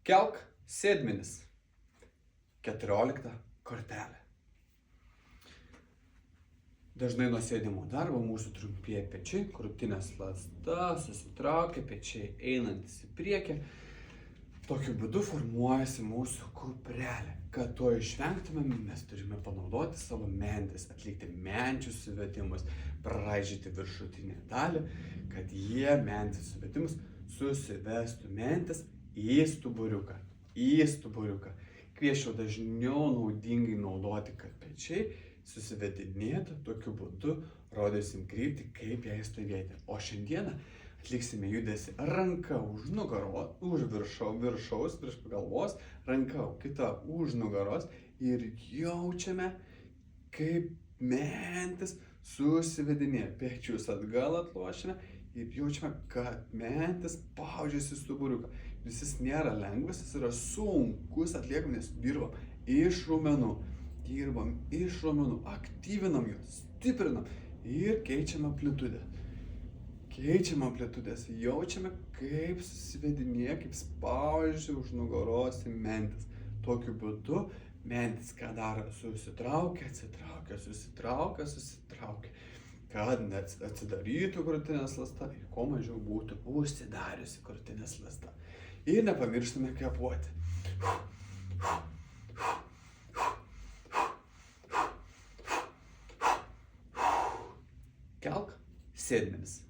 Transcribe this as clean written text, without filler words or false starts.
Kelk sėdmenis. 14 kortelė. Dažnai nuo sėdimo darbo mūsų trumpėja pečiai, krūtinės lazda, susitraukia pečiai einantis į priekį. Tokiu būdu formuojasi mūsų kuprelė. Kad to išvengtumėm, mes turime panaudoti savo mentis, atlikti menčių suvedimus, praraižyti viršutinę dalį, kad jie mentis suvedimus susivestų mentis į stuburiuką. Kviesčiau dažniau naudingai naudoti, kad pečiai susivedinėtų, tokiu būdu rodysim kryptį, kaip jai stovėti. O šiandieną atliksime judesį ranka už nugaros, virš galvos, ranka kita už nugaros ir jaučiame, kaip mentis susivedinėja. Pečius atgal atlošime ir jaučiame, kad mentis spaudžiasi stuburiuką. Jis nėra lengvas, jis yra sunkus, atliekam, nes dirbam iš raumenų, aktyvinam juos, stiprinam ir keičiam amplitudę. Jaučiame, kaip susivedinėja, kaip spaudžia už nugaros į mentis. Tokiu būdu mentis, ką daro, susitraukia, susitraukia, kad atsidarytų krūtinės ląsta ir kuo mažiau būtų užsidariusi krūtinės ląsta. Ir nepamirštume kvėpuoti. Kelk sėdmenis.